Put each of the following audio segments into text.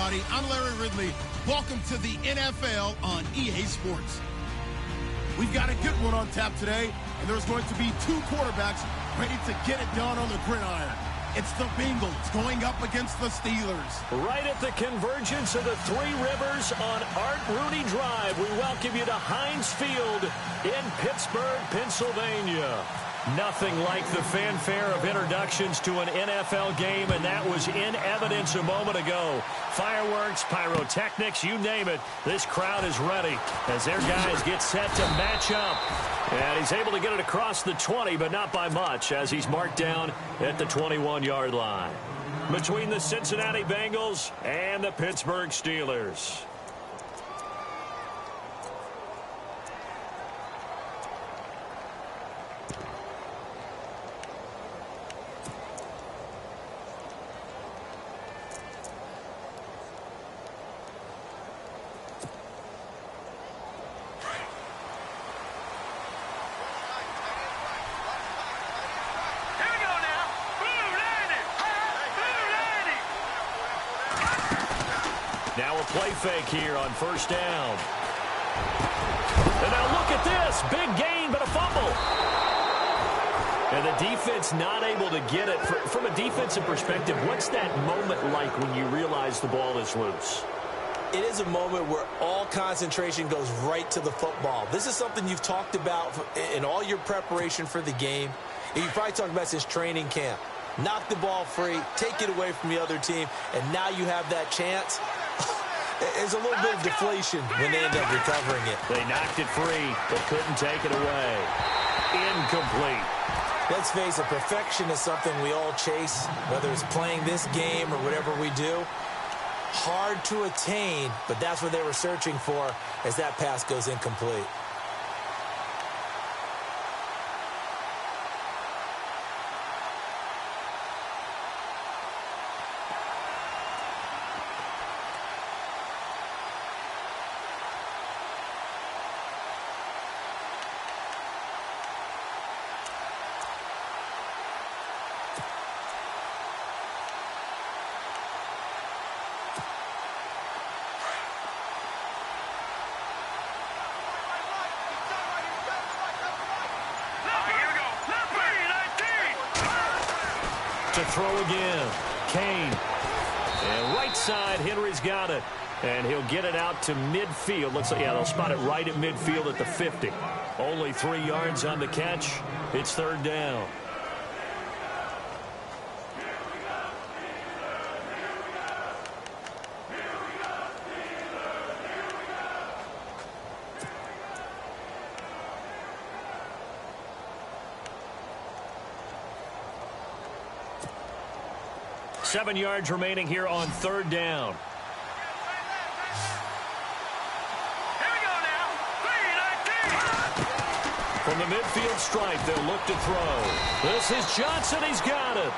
everybody. I'm Larry Ridley. Welcome to the NFL on EA Sports. We've got a good one on tap today, and there's going to be two quarterbacks ready to get it done on the gridiron. It's the Bengals going up against the Steelers. Right at the convergence of the Three Rivers on Art Rooney Drive, we welcome you to Heinz Field in Pittsburgh, Pennsylvania. Nothing like the fanfare of introductions to an NFL game, and that was in evidence a moment ago. Fireworks, pyrotechnics, you name it. This crowd is ready as their guys get set to match up. And he's able to get it across the 20, but not by much, as he's marked down at the 21-yard line. Between the Cincinnati Bengals and the Pittsburgh Steelers. Now a play fake here on first down. And now look at this. Big gain, but a fumble. And the defense not able to get it. From a defensive perspective, what's that moment like when you realize the ball is loose? It is a moment where all concentration goes right to the football. This is something you've talked about in all your preparation for the game. And you've probably talked about since training camp. Knock the ball free, take it away from the other team, and now you have that chance. There's a little bit of deflation when they end up recovering it. They knocked it free, but couldn't take it away. Incomplete. Let's face it, perfection is something we all chase, whether it's playing this game or whatever we do. Hard to attain, but that's what they were searching for as that pass goes incomplete. To throw again, Kane. And right side, Henry's got it. And he'll get it out to midfield. Looks like, yeah, they'll spot it right at midfield at the 50. Only 3 yards on the catch. It's third down. Seven yards remaining here on third down. Here we go now. 3-19. From the midfield stripe, they'll look to throw. This is Johnson. He's got it.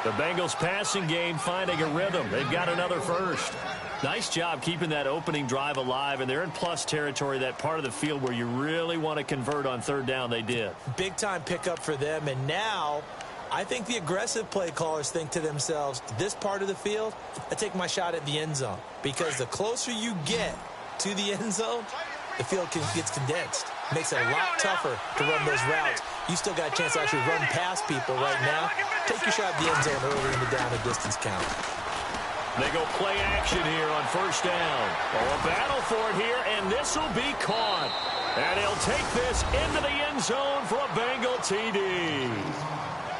The Bengals passing game finding a rhythm. They've got another first. Nice job keeping that opening drive alive, and they're in plus territory, that part of the field where you really want to convert on third down. They did. Big-time pickup for them, and now I think the aggressive play callers think to themselves, this part of the field, I take my shot at the end zone. Because the closer you get to the end zone, the field gets condensed. Makes it a lot tougher to run those routes. You still got a chance to actually run past people right now. Take your shot at the end zone early in the down and distance count. They go play action here on first down. Oh, a battle for it here, and this will be caught. And he'll take this into the end zone for a Bengal TD.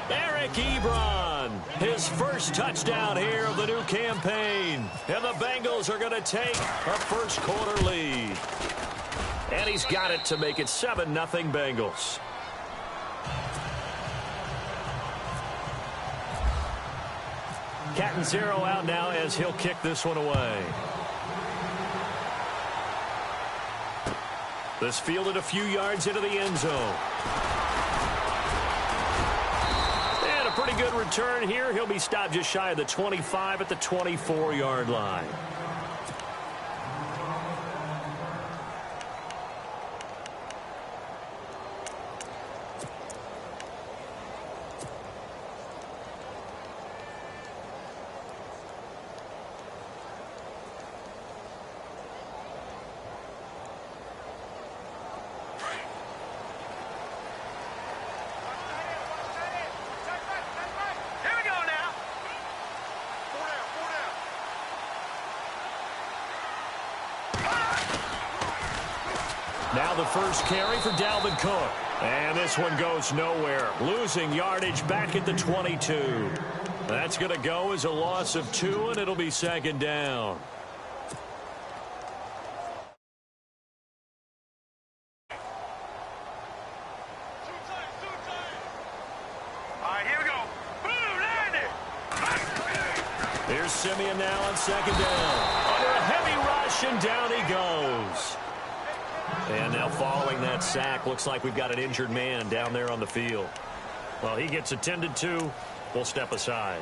Eric Ebron, his first touchdown here of the new campaign. And the Bengals are going to take a first quarter lead. And he's got it to make it 7-0 Bengals. Catanzaro out now as he'll kick this one away. This fielded a few yards into the end zone. And a pretty good return here. He'll be stopped just shy of the 25 at the 24-yard line. now the first carry for Dalvin Cook. And this one goes nowhere. Losing yardage back at the 22. That's going to go as a loss of 2, and it'll be second down. Here's Simeon now on second down. Under a heavy rush, and down he goes. And now following that sack, looks like we've got an injured man down there on the field. Well, he gets attended to. We'll step aside.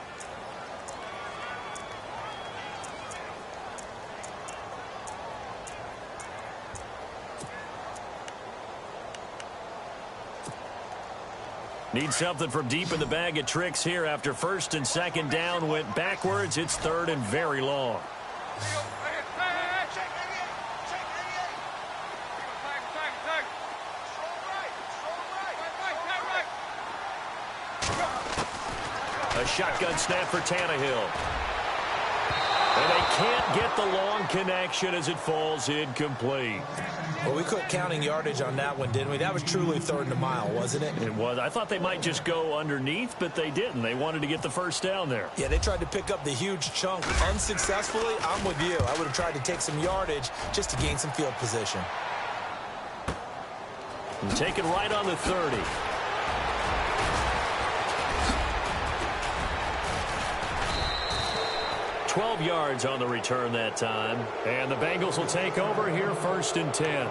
Need something from deep in the bag of tricks here after first and second down went backwards. It's third and very long. A shotgun snap for Tannehill. And they can't get the long connection as it falls incomplete. Well, we quit counting yardage on that one, didn't we? That was truly third and a mile, wasn't it? It was. I thought they might just go underneath, but they didn't. They wanted to get the first down there. Yeah, they tried to pick up the huge chunk unsuccessfully. I'm with you. I would have tried to take some yardage just to gain some field position. And take it right on the 30. $12 yards on the return that time. And the Bengals will take over here first and 10.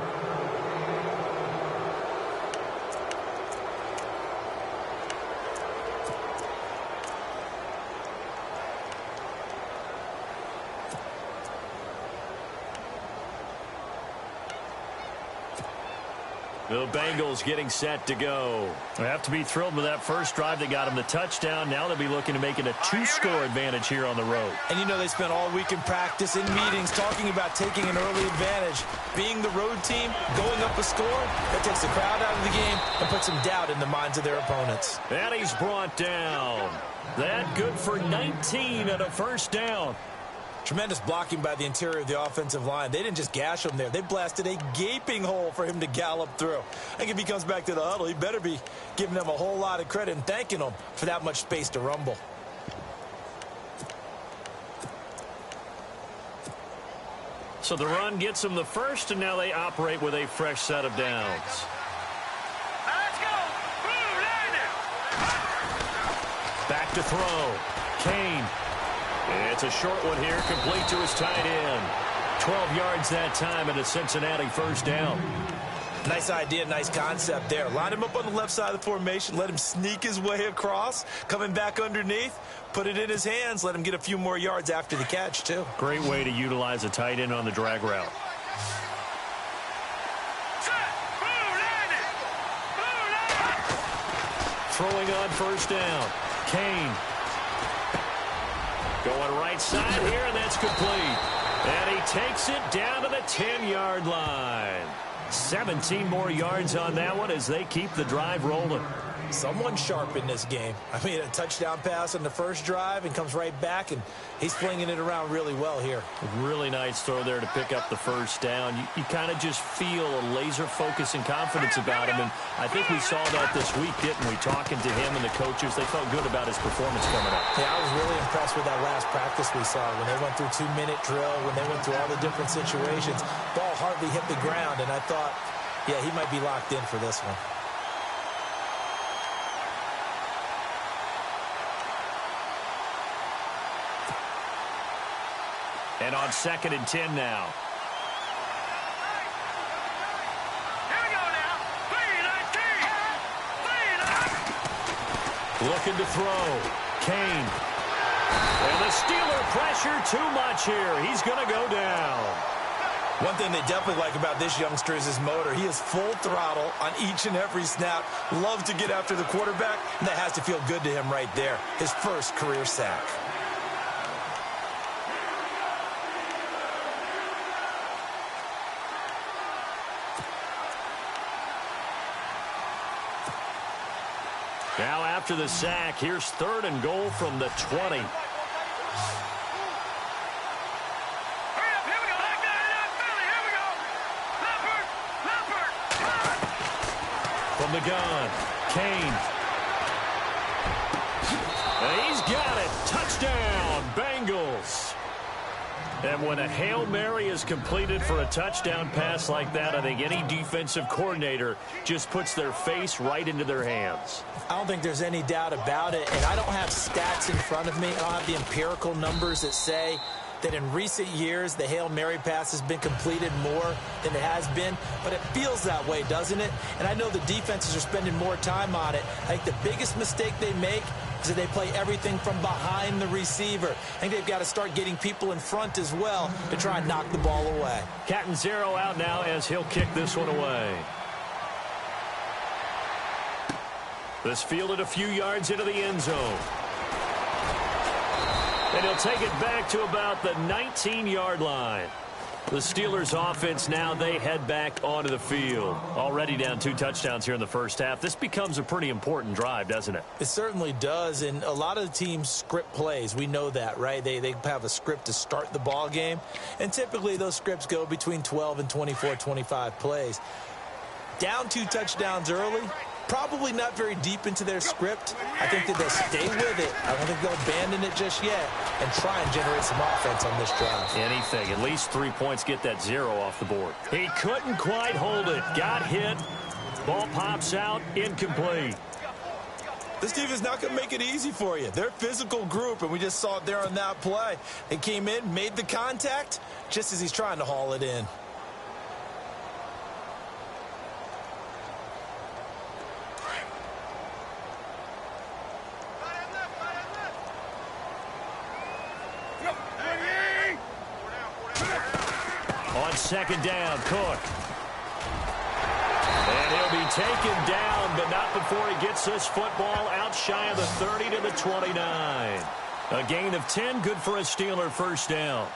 The Bengals getting set to go. They have to be thrilled with that first drive that got them the touchdown. Now they'll be looking to make it a 2-score advantage here on the road. And you know they spent all week in practice, in meetings, talking about taking an early advantage. Being the road team, going up a score, that takes the crowd out of the game and puts some doubt in the minds of their opponents. And he's brought down. That good for 19 and a first down. Tremendous blocking by the interior of the offensive line. They didn't just gash him there. They blasted a gaping hole for him to gallop through. I think if he comes back to the huddle, he better be giving them a whole lot of credit and thanking them for that much space to rumble. So the run gets them the first, and now they operate with a fresh set of downs. Let's go. Back to throw. Kane. It's a short one here, complete to his tight end. 12 yards that time and a Cincinnati first down. Nice idea, nice concept there. Line him up on the left side of the formation, let him sneak his way across, coming back underneath, put it in his hands, let him get a few more yards after the catch, too. Great way to utilize a tight end on the drag route. Throwing on first down. Kane. Going right side here, and that's complete. And he takes it down to the 10-yard line. 17 more yards on that one as they keep the drive rolling. Someone sharp in this game. I mean, a touchdown pass on the first drive and comes right back, and he's flinging it around really well here. Really nice throw there to pick up the first down. You kind of just feel a laser focus and confidence about him, and I think we saw that this week, didn't we? Talking to him and the coaches, they felt good about his performance coming up. Yeah, I was really impressed with that last practice we saw when they went through 2-minute drill, when they went through all the different situations. Ball hardly hit the ground, and I thought, yeah, he might be locked in for this one. And on 2nd and 10 now. Here we go now. 3-19. Looking to throw. Kane. And the Steeler pressure too much here. He's going to go down. One thing they definitely like about this youngster is his motor. He is full throttle on each and every snap. Loves to get after the quarterback, and that has to feel good to him right there. His first career sack. Now after the sack, here's 3rd and goal from the 20. From the gun, Kane. And he's got it. Touchdown, Bengals. And when a Hail Mary is completed for a touchdown pass like that, I think any defensive coordinator just puts their face right into their hands. I don't think there's any doubt about it, and I don't have stats in front of me. I don't have the empirical numbers that say that in recent years the Hail Mary pass has been completed more than it has been, but it feels that way, doesn't it? And I know the defenses are spending more time on it. I think the biggest mistake they make is that they play everything from behind the receiver. I think they've got to start getting people in front as well to try and knock the ball away. Cat and zero out now as he'll kick this one away. This fielded a few yards into the end zone. And he'll take it back to about the 19-yard line. The Steelers offense now, they head back onto the field. Already down 2 touchdowns here in the first half. This becomes a pretty important drive, doesn't it? It certainly does, and a lot of the teams script plays. We know that, right? They have a script to start the ball game, and typically those scripts go between 12 and 24, 25 plays. Down 2 touchdowns early, probably not very deep into their script. I think that they'll stay with it. I don't think they'll abandon it just yet and try and generate some offense on this drive. Anything. At least 3 points, get that 0 off the board. He couldn't quite hold it. Got hit. Ball pops out. Incomplete. This team is not going to make it easy for you. They're a physical group, and we just saw it there on that play. They came in, made the contact, just as he's trying to haul it in. On second down, Cook. And he'll be taken down, but not before he gets this football out shy of the 30 to the 29. A gain of 10, good for a Steeler first down.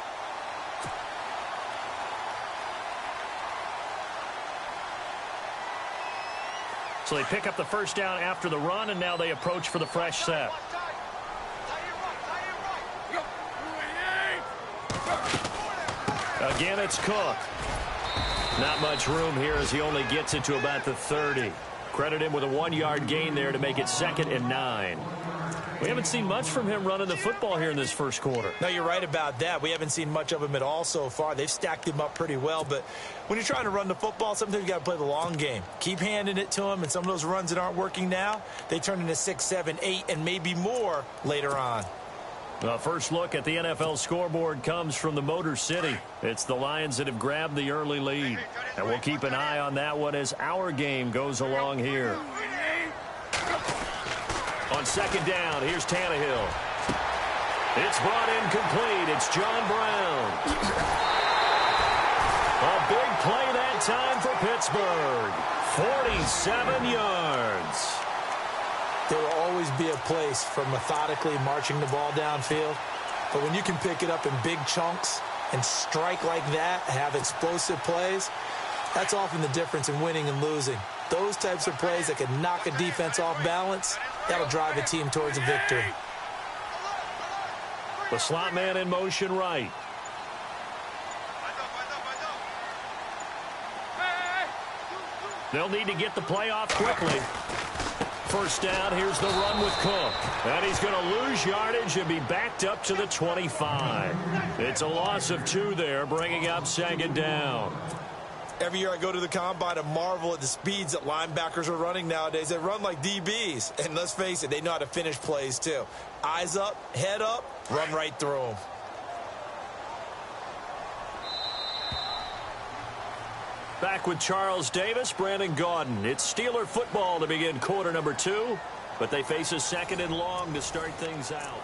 So they pick up the first down after the run, and now they approach for the fresh set. Again, it's Cook. Not much room here as he only gets it to about the 30. Credit him with a 1-yard gain there to make it 2nd and 9. We haven't seen much from him running the football here in this first quarter. No, you're right about that. We haven't seen much of him at all so far. They've stacked him up pretty well, but when you're trying to run the football, sometimes you got to play the long game. Keep handing it to him, and some of those runs that aren't working now, they turn into 6, 7, 8, and maybe more later on. The first look at the NFL scoreboard comes from the Motor City. It's the Lions that have grabbed the early lead. And we'll keep an eye on that one as our game goes along here. On second down, here's Tannehill. It's brought in complete. It's John Brown. A big play that time for Pittsburgh. 47 yards. There will always be a place for methodically marching the ball downfield. But when you can pick it up in big chunks and strike like that, have explosive plays, that's often the difference in winning and losing. Those types of plays that can knock a defense off balance, that'll drive a team towards a victory. The slot man in motion right. They'll need to get the play off quickly. First down, here's the run with Cook. And he's going to lose yardage and be backed up to the 25. It's a loss of 2 there, bringing up 2nd down. Every year I go to the combine and marvel at the speeds that linebackers are running nowadays. They run like DBs. And let's face it, they know how to finish plays too. Eyes up, head up, run right through them. Back with Charles Davis, Brandon Gaudin. It's Steeler football to begin quarter number 2, but they face a 2nd and long to start things out.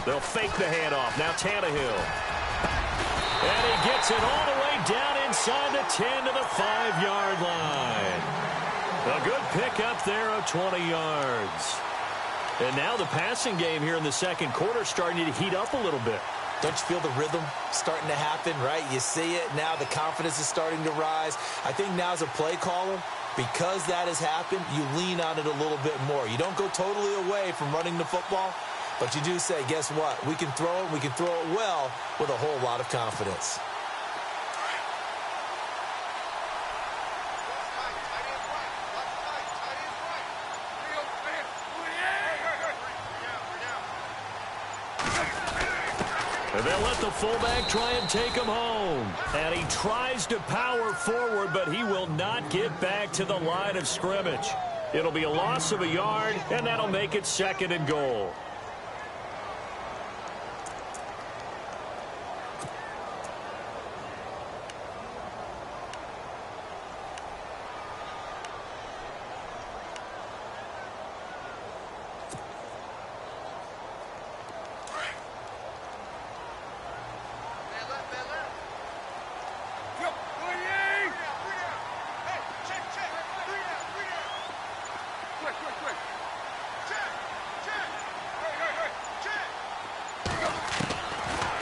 They'll fake the handoff. Now Tannehill. And he gets it all the way down inside the 10 to the 5-yard line. A good pickup there of 20 yards. And now the passing game here in the second quarter starting to heat up a little bit. Don't you feel the rhythm starting to happen, right? You see it. Now the confidence is starting to rise. I think now as a play caller, because that has happened, you lean on it a little bit more. You don't go totally away from running the football, but you do say, guess what? We can throw it. We can throw it well with a whole lot of confidence. They'll let the fullback try and take him home. And he tries to power forward, but he will not get back to the line of scrimmage. It'll be a loss of a yard, and that'll make it 2nd and goal.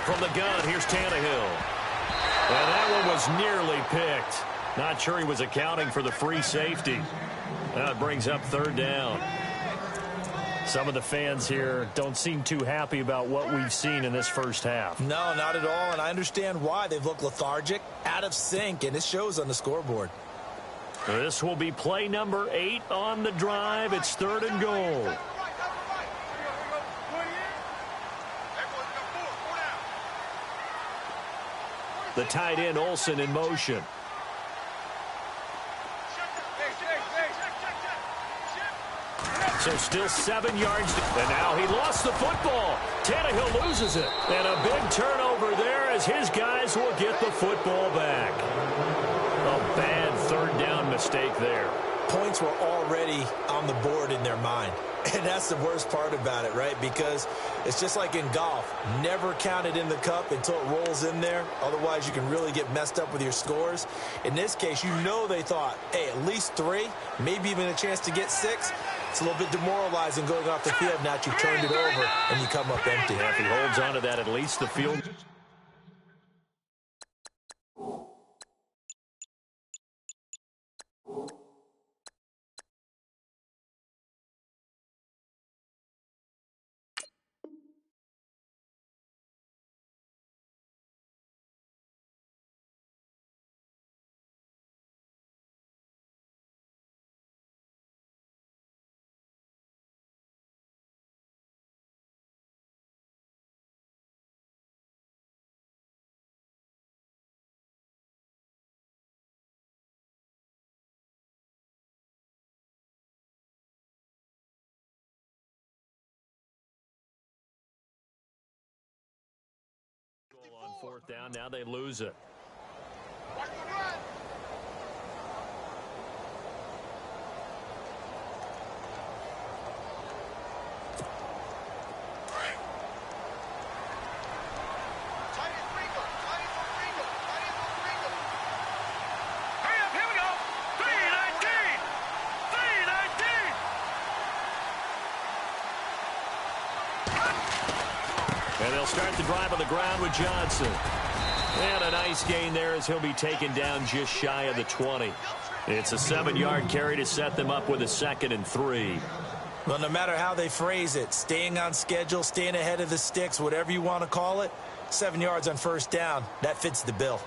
From the gun, here's Tannehill. And that one was nearly picked. Not sure he was accounting for the free safety. That brings up 3rd down. Some of the fans here don't seem too happy about what we've seen in this first half. No, not at all, and I understand why. They've looked lethargic, out of sync, and it shows on the scoreboard. This will be play number 8 on the drive. It's 3rd and goal. The tight end, Olsen, in motion. So still 7 yards. And now he lost the football. Tannehill loses it. And a big turnover there as his guys will get the football back. A bad 3rd down mistake there. Points were already on the board in their mind. And that's the worst part about it, right? Because it's just like in golf. Never count it in the cup until it rolls in there. Otherwise, you can really get messed up with your scores. In this case, you know they thought, hey, at least 3, maybe even a chance to get 6. It's a little bit demoralizing going off the field. Now that you've turned it over and you come up empty. If he holds on to that, at least the field. On 4th down, now they lose it. And they'll start the drive on the ground with Johnson. And a nice gain there as he'll be taken down just shy of the 20. It's a 7-yard carry to set them up with a 2nd and 3. Well, no matter how they phrase it, staying on schedule, staying ahead of the sticks, whatever you want to call it, 7 yards on 1st down, that fits the bill.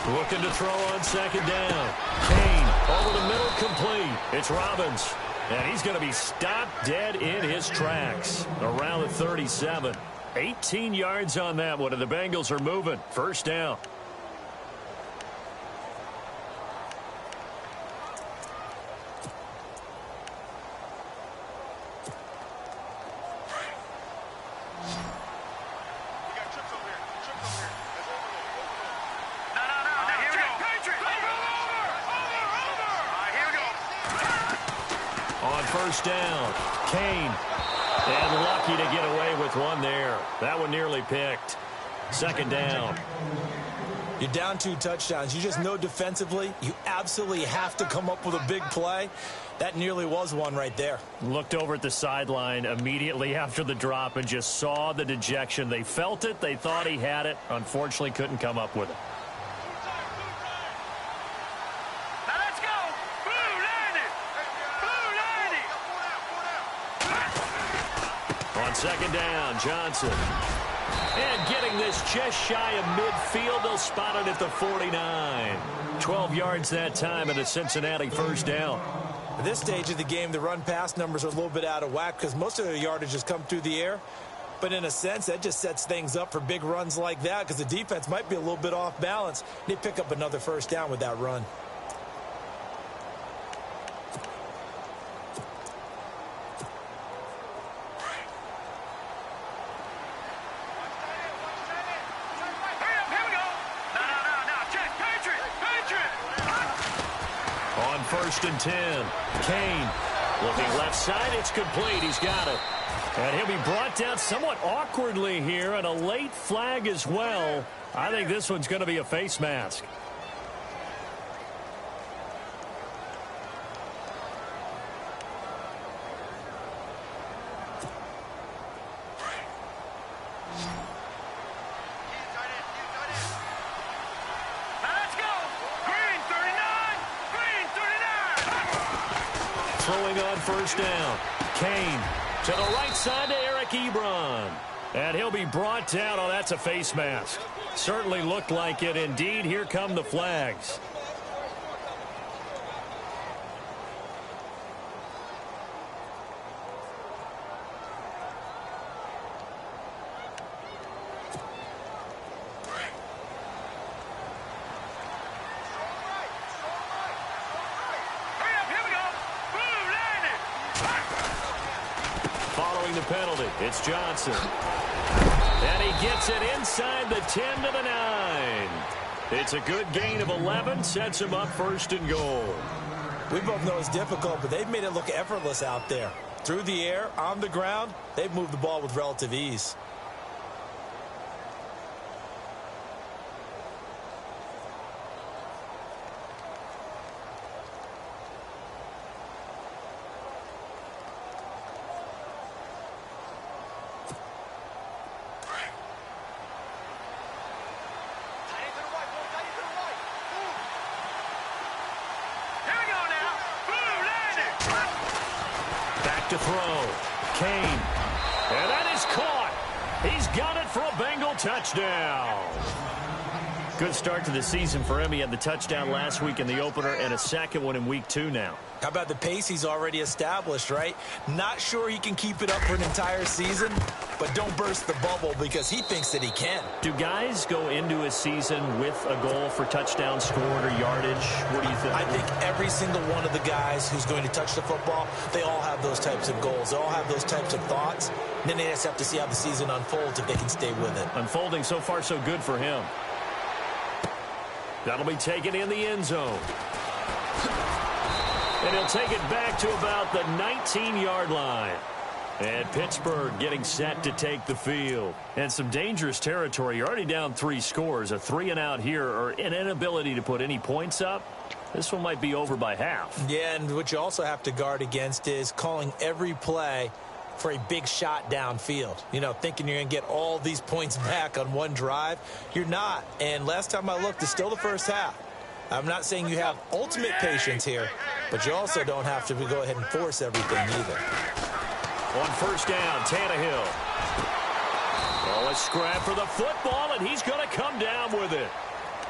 Looking to throw on 2nd down. Kane over the middle, complete. It's Robbins. And he's going to be stopped dead in his tracks around the 37. 18 yards on that one, and the Bengals are moving. 1st down. On first down, Kane. And lucky to get away with one there. That one nearly picked. Second down. You're down 2 touchdowns. You just know defensively you absolutely have to come up with a big play. That nearly was one right there. Looked over at the sideline immediately after the drop and just saw the dejection. They felt it. They thought he had it. Unfortunately, couldn't come up with it. Now let's go. Blue landed. Blue landed. On second down, Johnson. And getting this just shy of midfield. They'll spot it at the 49. 12 yards that time and a Cincinnati first down. At this stage of the game, the run-pass numbers are a little bit out of whack because most of their yardage has come through the air. But in a sense, that just sets things up for big runs like that because the defense might be a little bit off balance. They pick up another first down with that run. First and 10. Kane looking left side. It's complete. He's got it. And he'll be brought down somewhat awkwardly here, and a late flag as well. I think this one's going to be a face mask. Throwing on first down. Kane to the right side to Eric Ebron. And he'll be brought down. Oh, that's a face mask. Certainly looked like it. Indeed, here come the flags. The penalty. It's Johnson. And he gets it inside the 10 to the 9. It's a good gain of 11. Sets him up first and goal. We both know it's difficult, but they've made it look effortless out there. Through the air, on the ground, they've moved the ball with relative ease. To throw. Kane. And that is caught. He's got it for a Bengal touchdown. Good start to the season for him. He had the touchdown last week in the opener and a second one in week 2 now. How about the pace he's already established, right? Not sure he can keep it up for an entire season, but don't burst the bubble because he thinks that he can. Do guys go into a season with a goal for touchdown scored or yardage? What do you think? I think every single one of the guys who's going to touch the football, they all have those types of goals. They all have those types of thoughts. And then they just have to see how the season unfolds if they can stay with it. Unfolding so far so good for him. That'll be taken in the end zone. And he'll take it back to about the 19-yard line. And Pittsburgh getting set to take the field. And some dangerous territory. You're already down 3 scores. A 3-and-out here or an inability to put any points up. This one might be over by half. Yeah, and what you also have to guard against is calling every play for a big shot downfield. You know, thinking you're going to get all these points back on one drive. You're not. And last time I looked, it's still the first half. I'm not saying you have ultimate patience here, but you also don't have to go ahead and force everything either. On first down, Tannehill. Oh, a scrap for the football, and he's going to come down with it.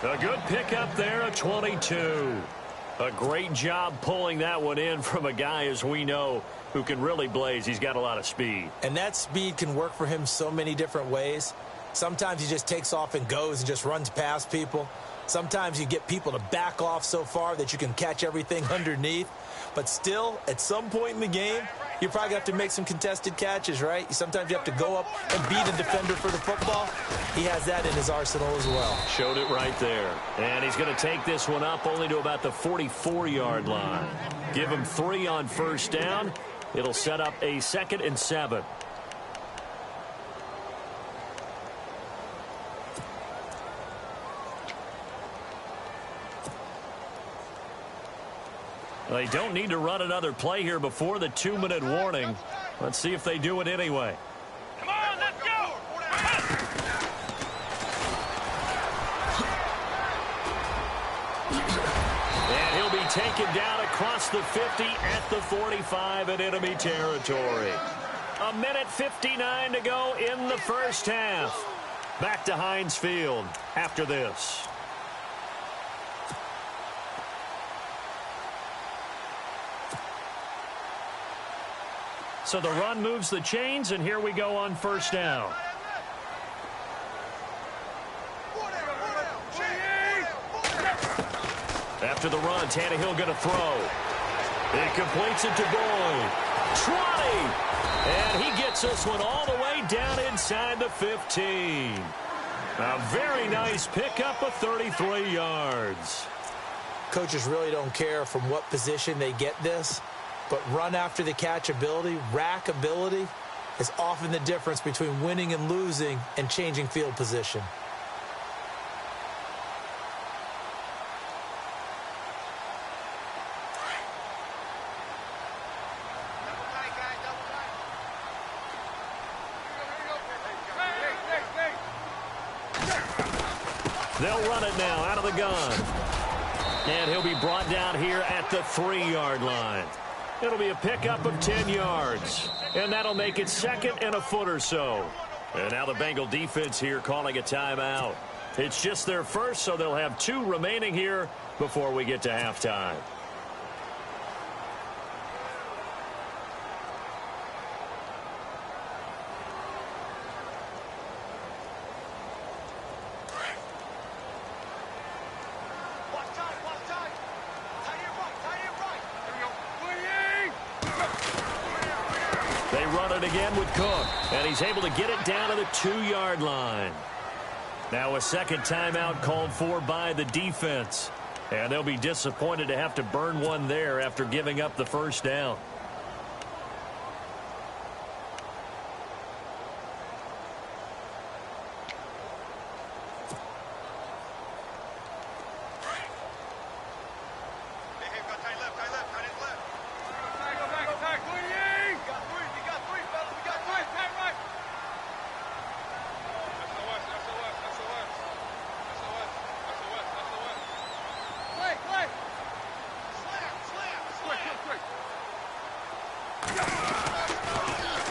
A good pickup there, a 22. A great job pulling that one in from a guy, as we know, who can really blaze. He's got a lot of speed. And that speed can work for him so many different ways. Sometimes he just takes off and goes and just runs past people. Sometimes you get people to back off so far that you can catch everything underneath. But still, at some point in the game, you probably have to make some contested catches, right? Sometimes you have to go up and beat a defender for the football. He has that in his arsenal as well. Showed it right there. And he's going to take this one up only to about the 44-yard line. Give him 3 on first down. It'll set up a 2nd and 7. They don't need to run another play here before the 2-minute warning. Let's see if they do it anyway. Come on, let's go! And he'll be taken down across the 50 at the 45 in enemy territory. 1:59 to go in the first half. Back to Heinz Field after this. So the run moves the chains, and here we go on first down. After the run, Tannehill going to throw. He completes it to Boyd. 20! And he gets this one all the way down inside the 15. A very nice pickup of 33 yards. Coaches really don't care from what position they get this. But run after the catch ability, rack ability, is often the difference between winning and losing and changing field position. They'll run it now out of the gun. And he'll be brought down here at the 3-yard line. It'll be a pickup of 10 yards. And that'll make it 2nd and a foot or so. And now the Bengal defense here calling a timeout. It's just their first, so they'll have 2 remaining here before we get to halftime. Again with Cook, and he's able to get it down to the 2-yard line. Now a second timeout called for by the defense, and they'll be disappointed to have to burn one there after giving up the first down.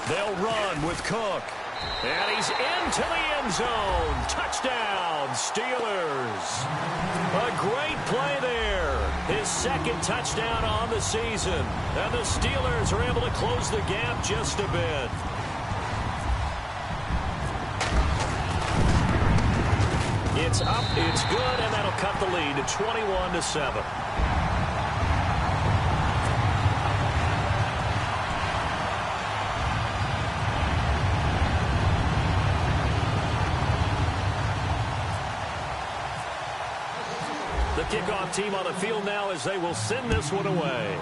They'll run with Cook. And he's into the end zone. Touchdown, Steelers. A great play there. His 2nd touchdown on the season. And the Steelers are able to close the gap just a bit. It's up, it's good, and that'll cut the lead to 21-7. The kickoff team on the field now as they will send this one away.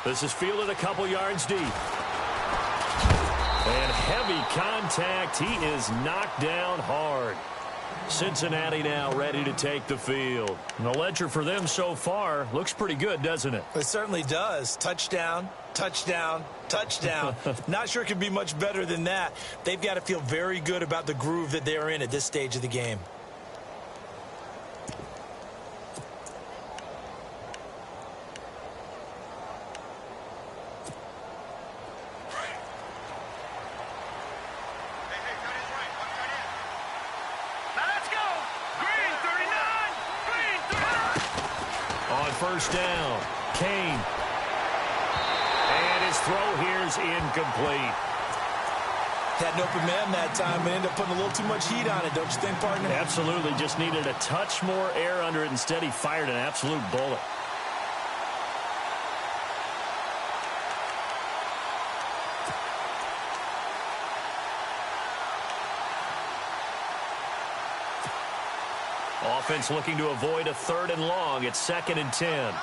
This is fielded a couple yards deep. And heavy contact. He is knocked down hard. Cincinnati now ready to take the field. The ledger for them so far looks pretty good, doesn't it? It certainly does. Touchdown, touchdown, touchdown. Not sure it could be much better than that. They've got to feel very good about the groove that they're in at this stage of the game. First down, Kane. And his throw here's incomplete. Had an open man that time and ended up putting a little too much heat on it, don't you think, partner? Absolutely. Just needed a touch more air under it. Instead, he fired an absolute bullet. Offense looking to avoid a 3rd and long. It's 2nd and 10.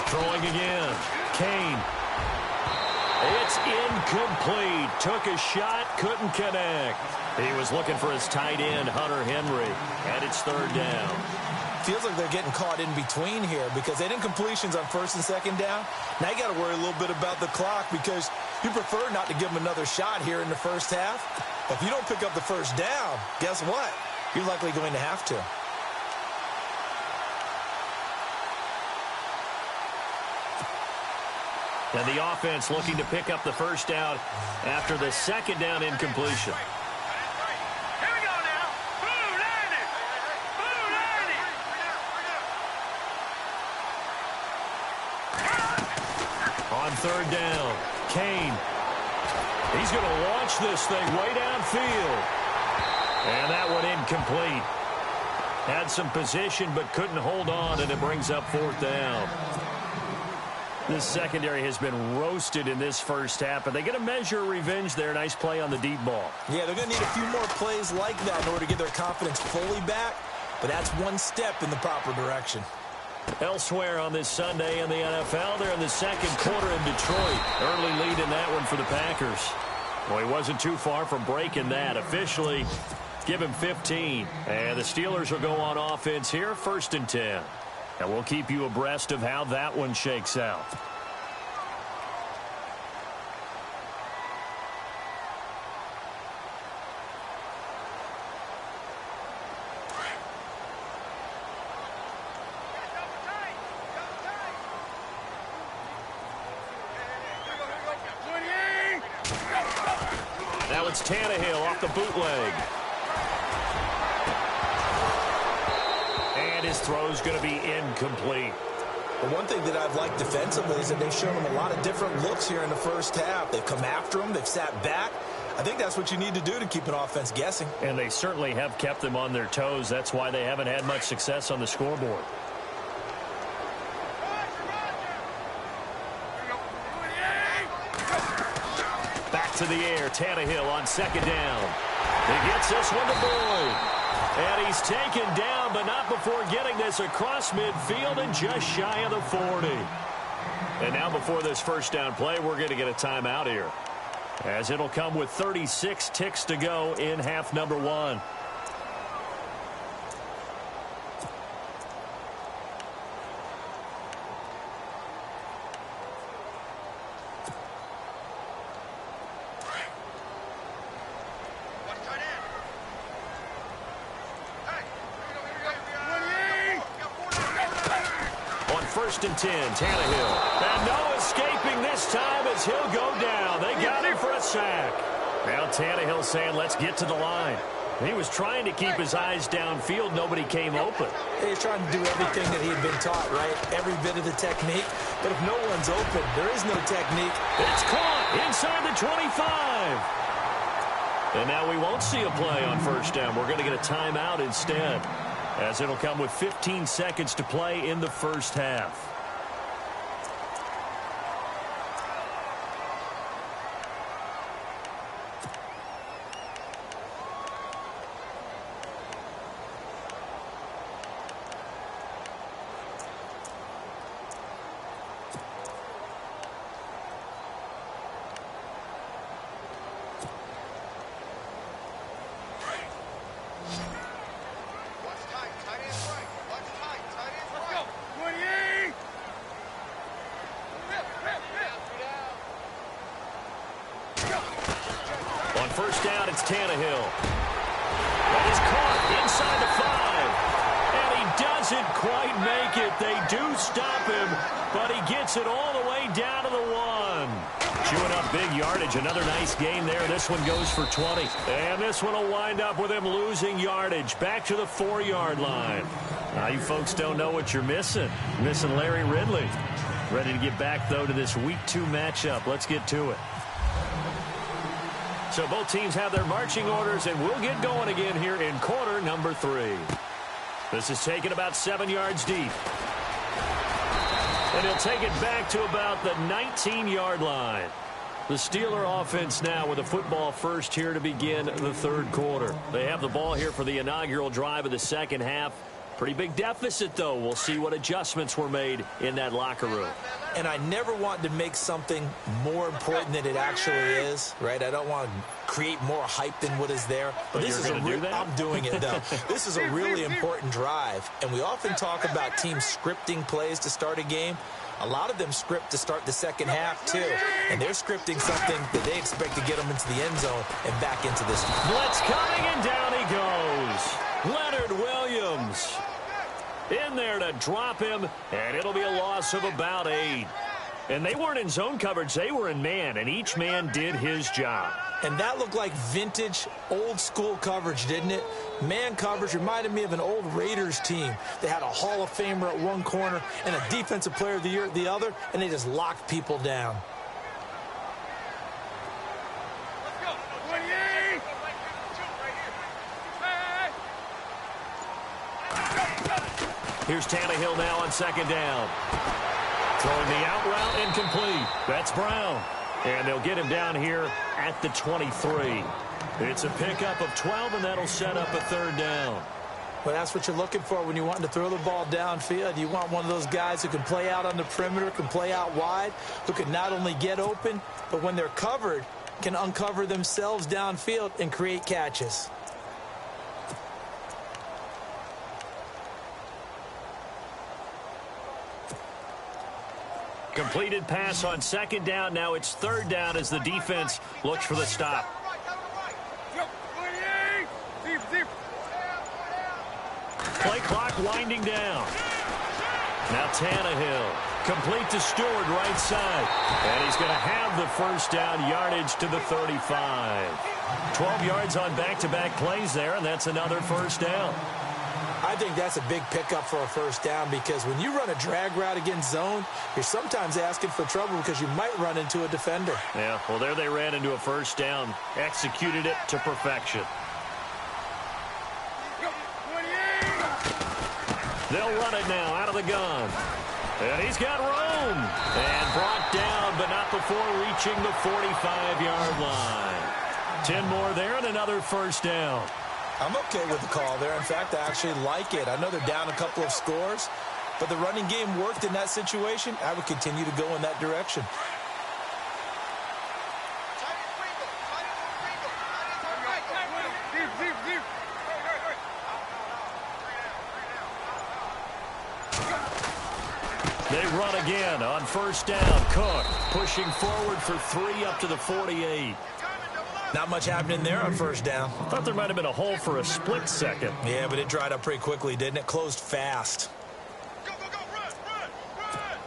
Throwing again. Kane. It's incomplete. Took a shot, couldn't connect. He was looking for his tight end, Hunter Henry, and it's 3rd down. Feels like they're getting caught in between here because they didn't completions on 1st and 2nd down. Now you got to worry a little bit about the clock because you prefer not to give them another shot here in the first half. If you don't pick up the 1st down, guess what? You're likely going to have to. And the offense looking to pick up the 1st down after the 2nd down incompletion. Here we go now. Blue landed. Blue landed. On 3rd down, Kane. He's going to launch this thing way downfield. And that one incomplete. Had some position but couldn't hold on, and it brings up 4th down. This secondary has been roasted in this first half, but they get a measure of revenge there. Nice play on the deep ball. Yeah, they're going to need a few more plays like that in order to get their confidence fully back, but that's one step in the proper direction. Elsewhere on this Sunday in the NFL, they're in the 2nd quarter in Detroit. Early lead in that one for the Packers. Well, he wasn't too far from breaking that. Officially, give him 15. And the Steelers will go on offense here, 1st and 10. And we'll keep you abreast of how that one shakes out. Now it's Tannehill off the bootleg. His throw's going to be incomplete. Well, one thing that I've liked defensively is that they've shown them a lot of different looks here in the first half. They've come after them. They've sat back. I think that's what you need to do to keep an offense guessing. And they certainly have kept them on their toes. That's why they haven't had much success on the scoreboard. Back to the air. Tannehill on 2nd down. He gets this one to Boyd. And he's taken down, but not before getting this across midfield and just shy of the 40. And now before this 1st down play, we're going to get a timeout here, as it'll come with 36 ticks to go in half number 1. First and 10, Tannehill. And no escaping this time as he'll go down. They got him for a sack. Now Tannehill saying, let's get to the line. He was trying to keep his eyes downfield. Nobody came open. He's trying to do everything that he had been taught, right? Every bit of the technique. But if no one's open, there is no technique. It's caught inside the 25. And now we won't see a play on 1st down. We're going to get a timeout instead, as it'll come with 15 seconds to play in the first half. First down, it's Tannehill. That is caught inside the 5. And he doesn't quite make it. They do stop him, but he gets it all the way down to the 1. Chewing up big yardage. Another nice gain there. This one goes for 20. And this one will wind up with him losing yardage. Back to the 4-yard line. Now, you folks don't know what you're missing. Missing Larry Ridley. Ready to get back, though, to this Week 2 matchup. Let's get to it. So both teams have their marching orders, and we'll get going again here in quarter number 3. This is taken about 7 yards deep. And he'll take it back to about the 19-yard line. The Steeler offense now with a football first here to begin the third quarter. They have the ball here for the inaugural drive of the second half. Pretty big deficit, though. We'll see what adjustments were made in that locker room. And I never want to make something more important than it actually is, right? I don't want to create more hype than what is there. But this is I'm doing it, though. This is a really important drive. And we often talk about teams scripting plays to start a game. A lot of them script to start the second half, too. And they're scripting something that they expect to get them into the end zone and back into this. Blitz coming, and down he goes. Leonard Williams in there to drop him, and it'll be a loss of about 8. And they weren't in zone coverage. They were in man, and each man did his job. And that looked like vintage, old-school coverage, didn't it? Man coverage reminded me of an old Raiders team. They had a Hall of Famer at one corner and a Defensive Player of the Year at the other, and they just locked people down. Here's Tannehill now on second down. Throwing the out route incomplete. That's Brown. And they'll get him down here at the 23. It's a pickup of 12, and that'll set up a third down. Well, that's what you're looking for when you want to throw the ball downfield. You want one of those guys who can play out on the perimeter, can play out wide, who can not only get open, but when they're covered, can uncover themselves downfield and create catches. Completed pass on second down. Now it's third down as the defense looks for the stop. Play clock winding down. Now Tannehill. Complete to Stewart, right side. And he's going to have the first down, yardage to the 35. 12 yards on back-to-back plays there, and that's another first down. I think that's a big pickup for a first down, because when you run a drag route against zone, you're sometimes asking for trouble because you might run into a defender. Yeah, well, there they ran into a first down, executed it to perfection. They'll run it now out of the gun. And he's got room. And brought down, but not before reaching the 45-yard line. 10 more there and another first down. I'm okay with the call there. In fact, I actually like it. I know they're down a couple of scores, but the running game worked in that situation. I would continue to go in that direction. They run again on first down. Cook pushing forward for 3 up to the 48. Not much happening there on first down. Thought there might have been a hole for a split second. Yeah, but it dried up pretty quickly, didn't it? Closed fast. Go, go, go, run, run, run!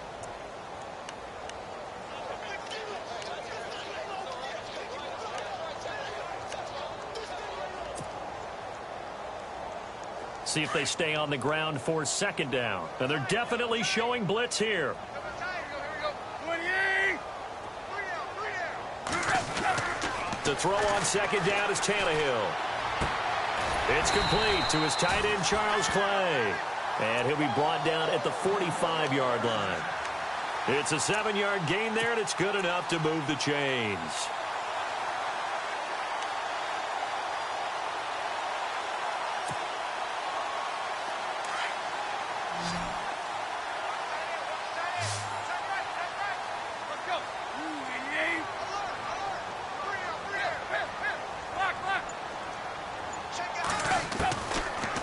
See if they stay on the ground for second down. And they're definitely showing blitz here. To throw on second down is Tannehill. It's complete to his tight end, Charles Clay. And he'll be brought down at the 45-yard line. It's a 7-yard gain there, and it's good enough to move the chains.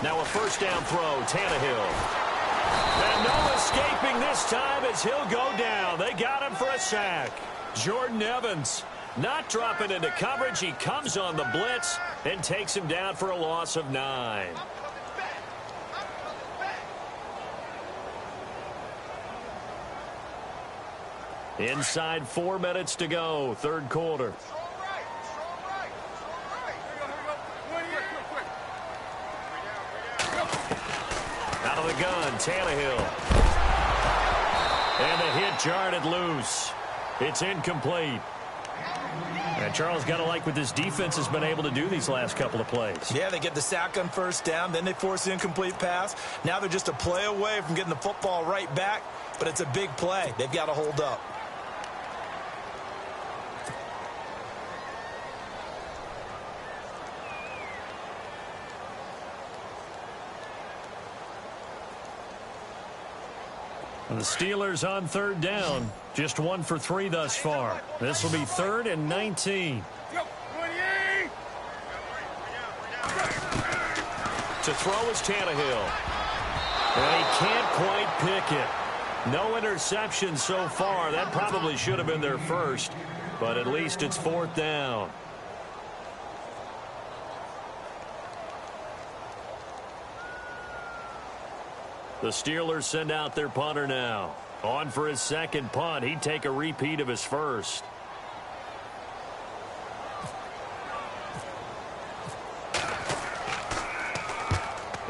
Now a first down throw, Tannehill. And no escaping this time as he'll go down. They got him for a sack. Jordan Evans not dropping into coverage. He comes on the blitz and takes him down for a loss of 9. Inside 4 minutes to go, third quarter. Out of the gun, Tannehill. And the hit jarred it loose. It's incomplete. And Charles, got to like what this defense has been able to do these last couple of plays. Yeah, they get the sack on first down, then they force the incomplete pass. Now they're just a play away from getting the football right back, but it's a big play. They've got to hold up. And the Steelers on third down. Just 1 for 3 thus far. This will be 3rd and 19. To throw is Tannehill. And he can't quite pick it. No interception so far. That probably should have been their first. But at least it's 4th down. The Steelers send out their punter now. On for his second punt. He'd take a repeat of his first.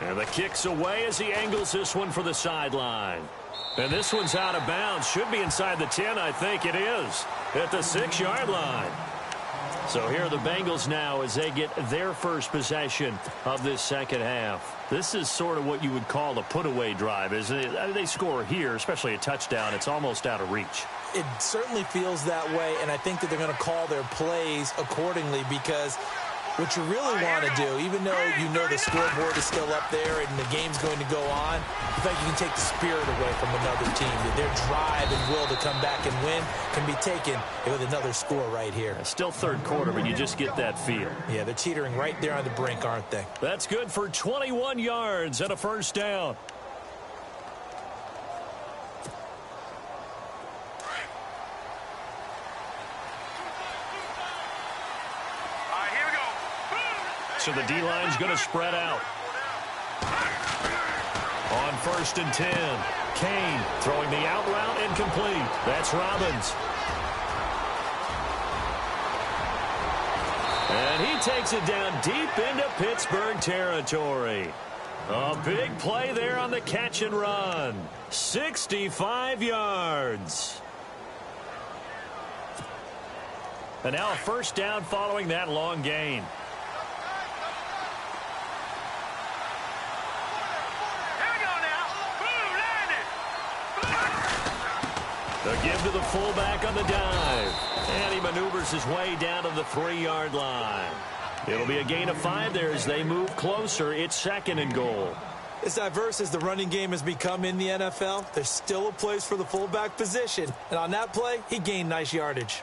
And the kick's away as he angles this one for the sideline. And this one's out of bounds. Should be inside the 10, I think it is. At the 6-yard line. So here are the Bengals now as they get their first possession of this second half. This is sort of what you would call a put-away drive, isn't it? I mean, they score here, especially a touchdown. It's almost out of reach. It certainly feels that way, and I think that they're going to call their plays accordingly because what you really want to do, even though you know the scoreboard is still up there and the game's going to go on, I think you can take the spirit away from another team. Their drive and will to come back and win can be taken with another score right here. It's still third quarter, but you just get that feel. Yeah, they're teetering right there on the brink, aren't they? That's good for 21 yards and a first down. So the D-line's going to spread out. On 1st and 10. Kane throwing the out route incomplete. That's Robbins. And he takes it down deep into Pittsburgh territory. A big play there on the catch and run. 65 yards. And now a first down following that long gain. The give to the fullback on the dive. And he maneuvers his way down to the 3-yard line. It'll be a gain of 5 there as they move closer. It's 2nd and goal. As diverse as the running game has become in the NFL, there's still a place for the fullback position. And on that play, he gained nice yardage.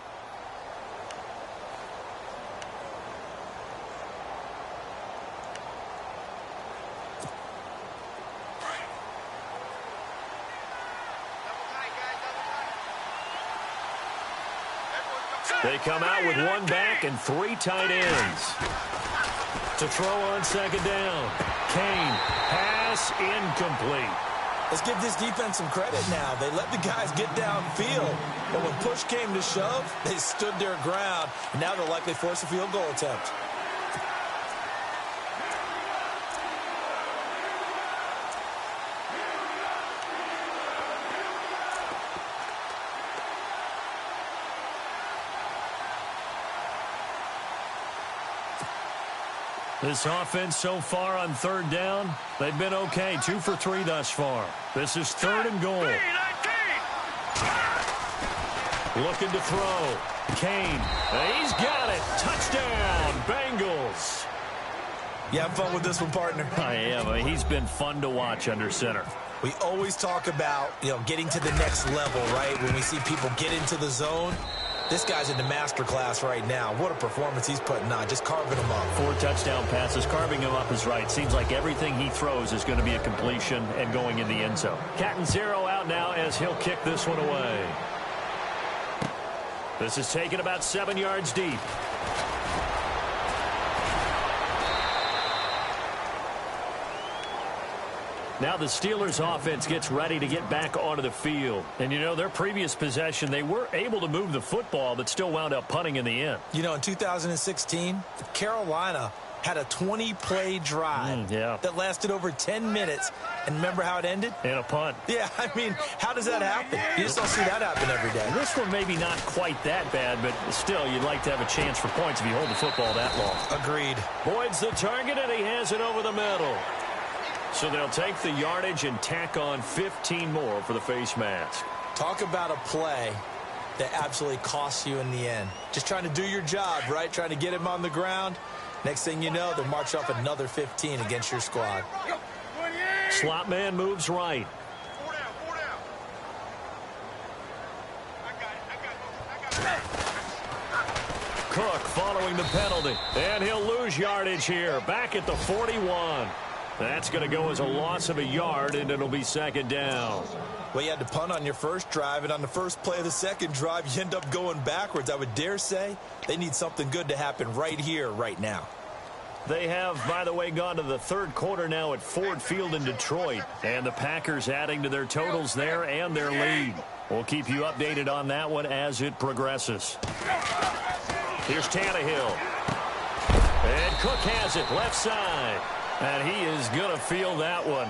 They come out with 1 back and 3 tight ends. To throw on 2nd down. Kane, pass incomplete. Let's give this defense some credit now. They let the guys get downfield. But when push came to shove, they stood their ground. And now they'll likely force a field goal attempt. This offense so far on 3rd down, they've been okay. 2 for 3 thus far. This is 3rd and goal. Looking to throw. Kane. He's got it. Touchdown, Bengals. You have fun with this one, partner? I am. He's been fun to watch under center. We always talk about, getting to the next level, right? When we see people get into the zone. This guy's in the master class right now. What a performance he's putting on, just carving them up. 4 touchdown passes. Carving him up is right. Seems like everything he throws is going to be a completion and going in the end zone. Cat and 0 out now as he'll kick this one away. This is taken about 7 yards deep. Now the Steelers offense gets ready to get back onto the field. And, their previous possession, they were able to move the football, but still wound up punting in the end. In 2016, Carolina had a 20-play drive that lasted over 10 minutes. And remember how it ended? In a punt. Yeah, how does that happen? You just don't see that happen every day. This one maybe not quite that bad, but still, you'd like to have a chance for points if you hold the football that long. Agreed. Boyd's the target, and he has it over the middle. So they'll take the yardage and tack on 15 more for the face mask. Talk about a play that absolutely costs you in the end. Just trying to do your job, right? Trying to get him on the ground. Next thing you know, they'll march off another 15 against your squad. Slot man moves right. Cook following the penalty. And he'll lose yardage here. Back at the 41. That's going to go as a loss of a yard, and it'll be second down. Well, you had to punt on your first drive, and on the first play of the second drive, you end up going backwards. I would dare say they need something good to happen right here, right now. They have, by the way, gone to the third quarter now at Ford Field in Detroit. And the Packers adding to their totals there and their lead. We'll keep you updated on that one as it progresses. Here's Tannehill. And Cook has it left side. And he is going to feel that one.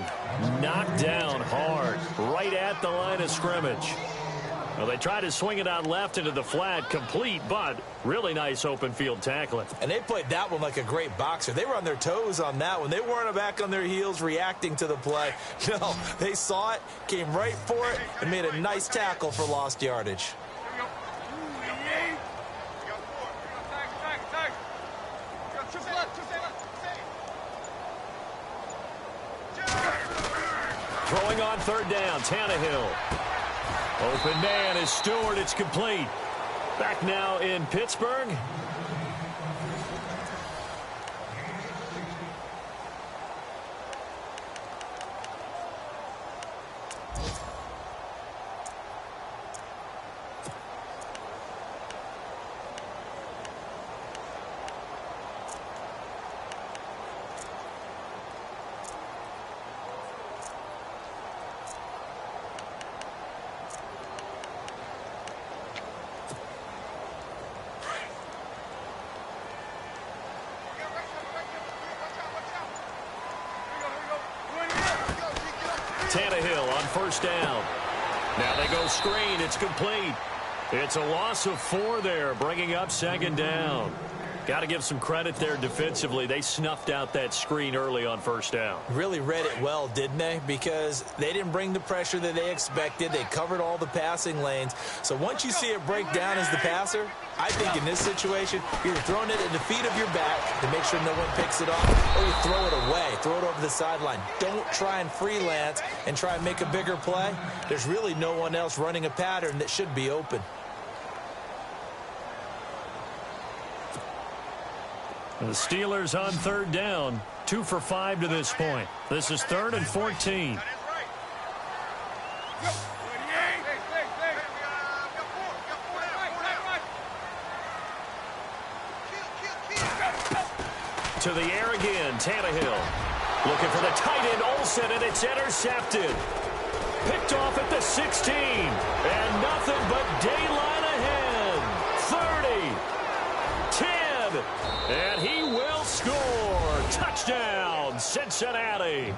Knocked down hard, right at the line of scrimmage. Well, they tried to swing it out left into the flat, complete, but really nice open field tackling. And they played that one like a great boxer. They were on their toes on that one. They weren't back on their heels reacting to the play. No, they saw it, came right for it, and made a nice tackle for lost yardage. Throwing on third down, Tannehill. Open man is Stewart. It's complete. Back now in Pittsburgh. Tannehill on first down. Now they go screen. It's complete. It's a loss of 4 there, bringing up second down. Got to give some credit there defensively. They snuffed out that screen early on first down. Really read it well, didn't they? Because they didn't bring the pressure that they expected. They covered all the passing lanes. So once you see it break down as the passer, I think in this situation, you're throwing it at the feet of your back to make sure no one picks it off, or you throw it away, throw it over the sideline. Don't try and freelance and try and make a bigger play. There's really no one else running a pattern that should be open. The Steelers on third down, 2 for 5 to this point. This is 3rd and 14. To the air again, Tannehill. Looking for the tight end, Olsen, and it's intercepted. Picked off at the 16. And nothing but daylight ahead. 30. 10. And he will score. Touchdown, Cincinnati.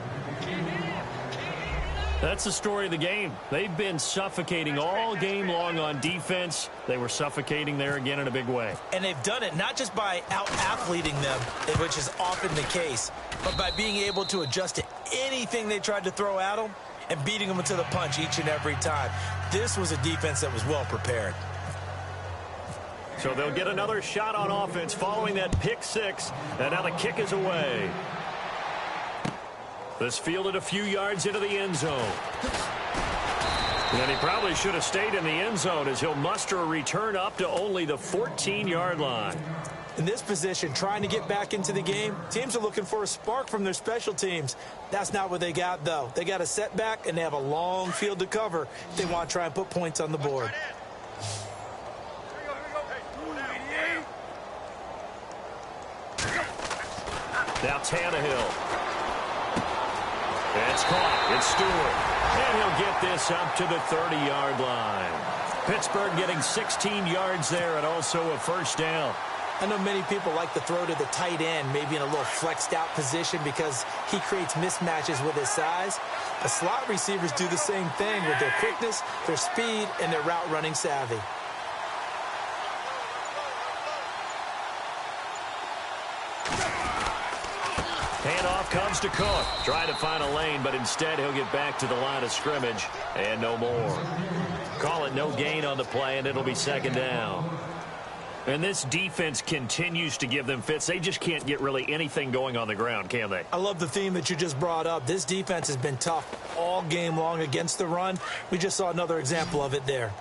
That's the story of the game. They've been suffocating all game long on defense. They were suffocating there again in a big way. And they've done it not just by out-athleting them, which is often the case, but by being able to adjust to anything they tried to throw at them and beating them to the punch each and every time. This was a defense that was well prepared. So they'll get another shot on offense following that pick 6, and now the kick is away. This fielded a few yards into the end zone. And he probably should have stayed in the end zone as he'll muster a return up to only the 14-yard line. In this position, trying to get back into the game, teams are looking for a spark from their special teams. That's not what they got, though. They got a setback, and they have a long field to cover if they want to try and put points on the board. Now Tannehill. It's caught. It's Stewart. And he'll get this up to the 30-yard line. Pittsburgh getting 16 yards there and also a first down. I know many people like to throw to the tight end, maybe in a little flexed out position because he creates mismatches with his size. The slot receivers do the same thing with their quickness, their speed, and their route running savvy. Handoff comes to Cook. Trying to find a lane, but instead he'll get back to the line of scrimmage and no more. Call it no gain on the play, and it'll be second down. And this defense continues to give them fits. They just can't get really anything going on the ground, can they? I love the theme that you just brought up. This defense has been tough all game long against the run. We just saw another example of it there.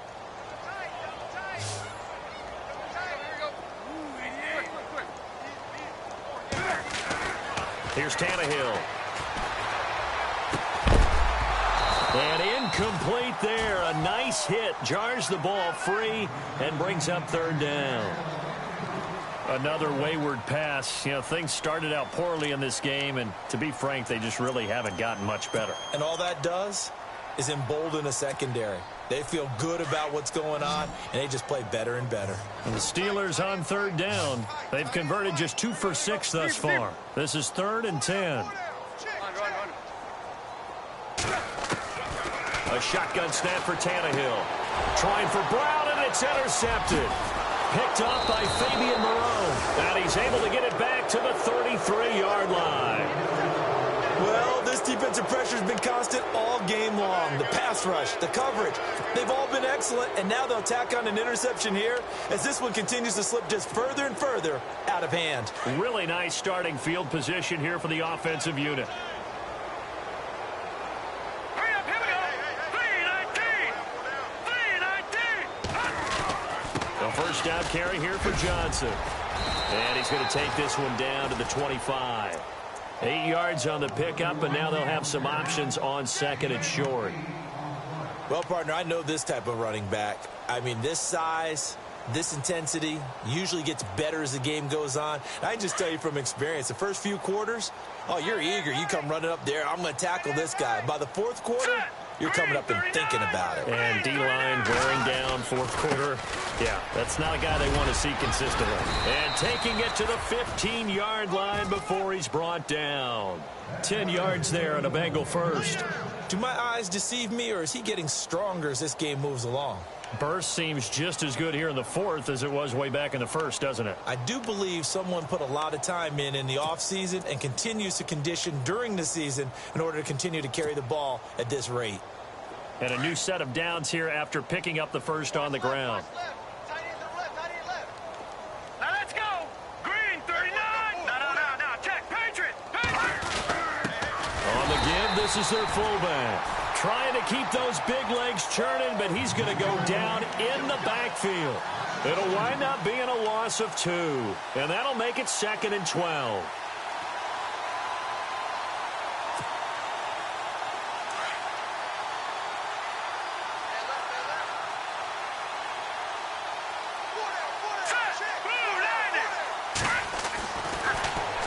Here's Tannehill. And incomplete there. A nice hit. Jars the ball free and brings up third down. Another wayward pass. You know, things started out poorly in this game, and to be frank, they just really haven't gotten much better. And all that does is embolden a secondary. They feel good about what's going on, and they just play better and better. And the Steelers on third down. They've converted just 2 for 6 thus far. This is 3rd and 10. A shotgun snap for Tannehill. Trying for Brown, and it's intercepted. Picked up by Fabian Moreau. And he's able to get it back to the 33-yard line. Well, this defensive pressure has been constant all game long. The pass rush, the coverage, they've all been excellent, and now they'll tack on an interception here as this one continues to slip just further and further out of hand. Really nice starting field position here for the offensive unit. Hurry up, here we go. 3-19. The first down carry here for Johnson. And he's going to take this one down to the 25. 8 yards on the pickup, and now they'll have some options on second and short. Well, partner, I know this type of running back. I mean, this size, this intensity usually gets better as the game goes on. And I can just tell you from experience, the first few quarters, oh, you're eager. You come running up there, I'm going to tackle this guy. By the fourth quarter, you're coming up and thinking about it. And D-line wearing down fourth quarter. Yeah, that's not a guy they want to see consistently. And taking it to the 15-yard line before he's brought down. 10 yards there and a Bengal first. Do my eyes deceive me, or is he getting stronger as this game moves along? Burst seems just as good here in the fourth as it was way back in the first, doesn't it? I do believe someone put a lot of time in the offseason and continues to condition during the season in order to continue to carry the ball at this rate. And a new set of downs here after picking up the first on the ground. Now let's go. Green, 39. No. Check. Patriot. On the give, this is their fullback. Trying to keep those big legs churning, but he's going to go down in the backfield. It'll wind up being a loss of 2, and that'll make it 2nd and 12.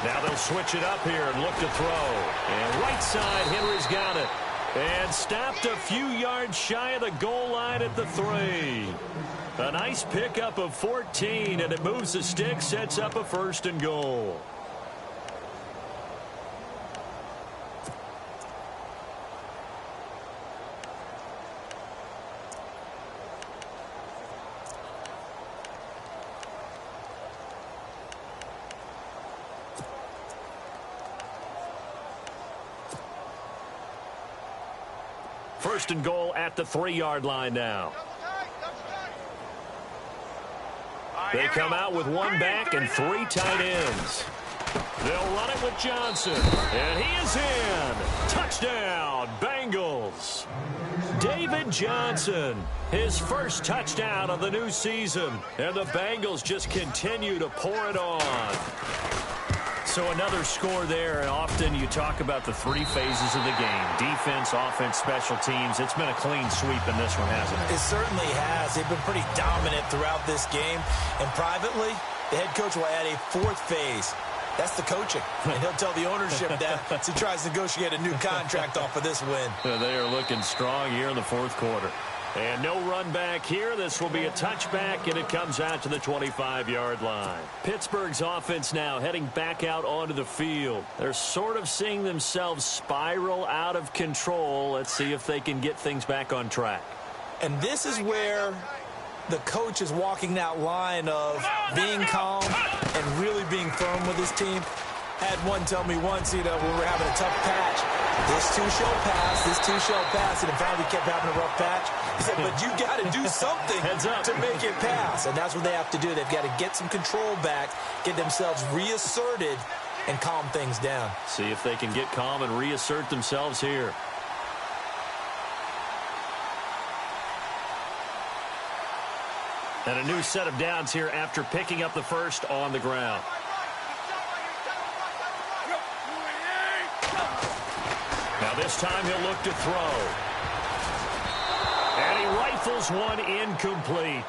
Now they'll switch it up here and look to throw. And right side, Henry's got it. And stopped a few yards shy of the goal line at the 3. A nice pickup of 14, and it moves the stick, sets up a 1st and goal. First and goal at the 3-yard line now. They come out with 1 back and 3 tight ends. They'll run it with Johnson. And he is in. Touchdown, Bengals. David Johnson, his first touchdown of the new season. And the Bengals just continue to pour it on. So another score there, and often you talk about the 3 phases of the game. Defense, offense, special teams. It's been a clean sweep in this one, hasn't it? It certainly has. They've been pretty dominant throughout this game. And privately, the head coach will add a 4th phase. That's the coaching. And he'll tell the ownership that as he tries to negotiate a new contract off of this win. They are looking strong here in the fourth quarter. And no run back here. This will be a touchback, and it comes out to the 25-yard line. Pittsburgh's offense now heading back out onto the field. They're sort of seeing themselves spiral out of control. Let's see if they can get things back on track. And this is where the coach is walking that line of being calm and really being firm with his team. Had one tell me once, when we were having a tough patch, this too shall pass, this too shall pass, and finally we kept having a rough patch. He said, but you got to do something to make it pass. And that's what they have to do. They've got to get some control back, get themselves reasserted, and calm things down. See if they can get calm and reassert themselves here. And a new set of downs here after picking up the first on the ground. Now this time he'll look to throw. And he rifles one incomplete.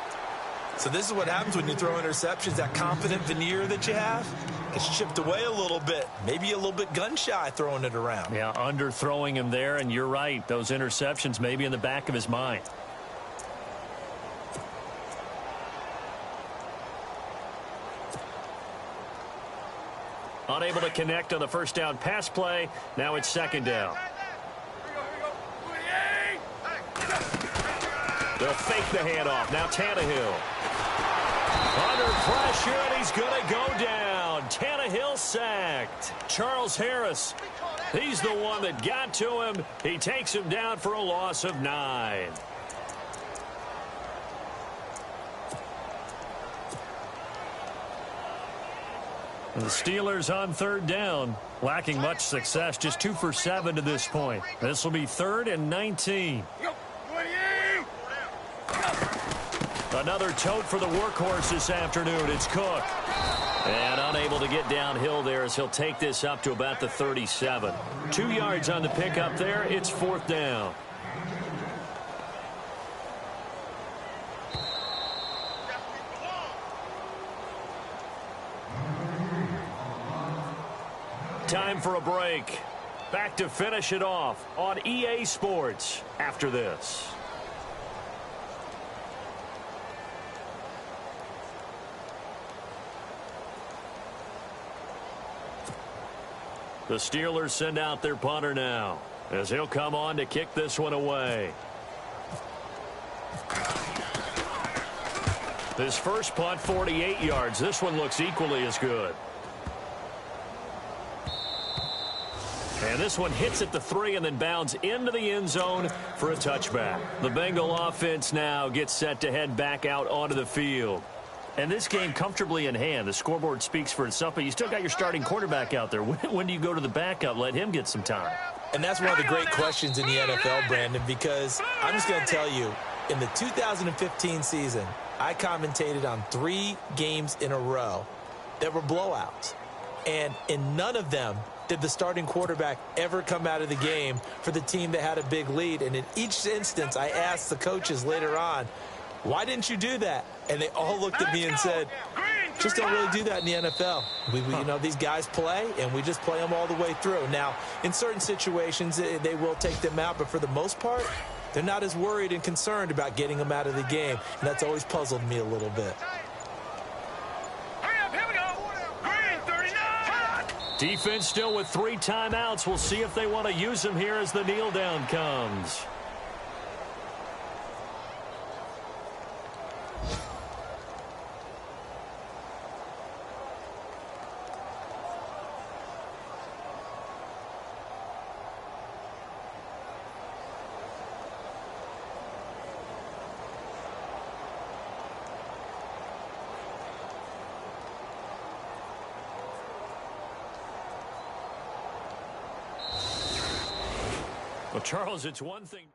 So this is what happens when you throw interceptions. That confident veneer that you have gets chipped away a little bit. Maybe a little bit gun-shy throwing it around. Yeah, underthrowing him there, and you're right. Those interceptions may be in the back of his mind. Unable to connect on the first down pass play. Now it's second down. They'll fake the handoff. Now Tannehill. Under pressure, and he's going to go down. Tannehill sacked. Charles Harris, he's the one that got to him. He takes him down for a loss of 9. The Steelers on third down, lacking much success, just 2 for 7 to this point. This will be 3rd and 19. Another tote for the workhorse this afternoon. It's Cook. And unable to get downhill there as he'll take this up to about the 37. 2 yards on the pickup there. It's 4th down. Time for a break. Back to finish it off on EA Sports after this. The Steelers send out their punter now as he'll come on to kick this one away. This first punt, 48 yards. This one looks equally as good. And this one hits at the 3 and then bounds into the end zone for a touchback. The Bengal offense now gets set to head back out onto the field. And this game comfortably in hand. The scoreboard speaks for itself, but you still got your starting quarterback out there. When do you go to the backup? Let him get some time. And that's one of the great questions in the NFL, Brandon, because I'm just going to tell you, in the 2015 season, I commentated on 3 games in a row that were blowouts. And in none of them did the starting quarterback ever come out of the game for the team that had a big lead. And in each instance, I asked the coaches later on, why didn't you do that? And they all looked at me and said, just don't really do that in the NFL. You know, these guys play, and we just play them all the way through. Now, in certain situations, they will take them out, but for the most part, they're not as worried and concerned about getting them out of the game. And that's always puzzled me a little bit. Defense still with 3 timeouts. We'll see if they want to use them here as the kneel down comes. Well, Charles, it's one thing.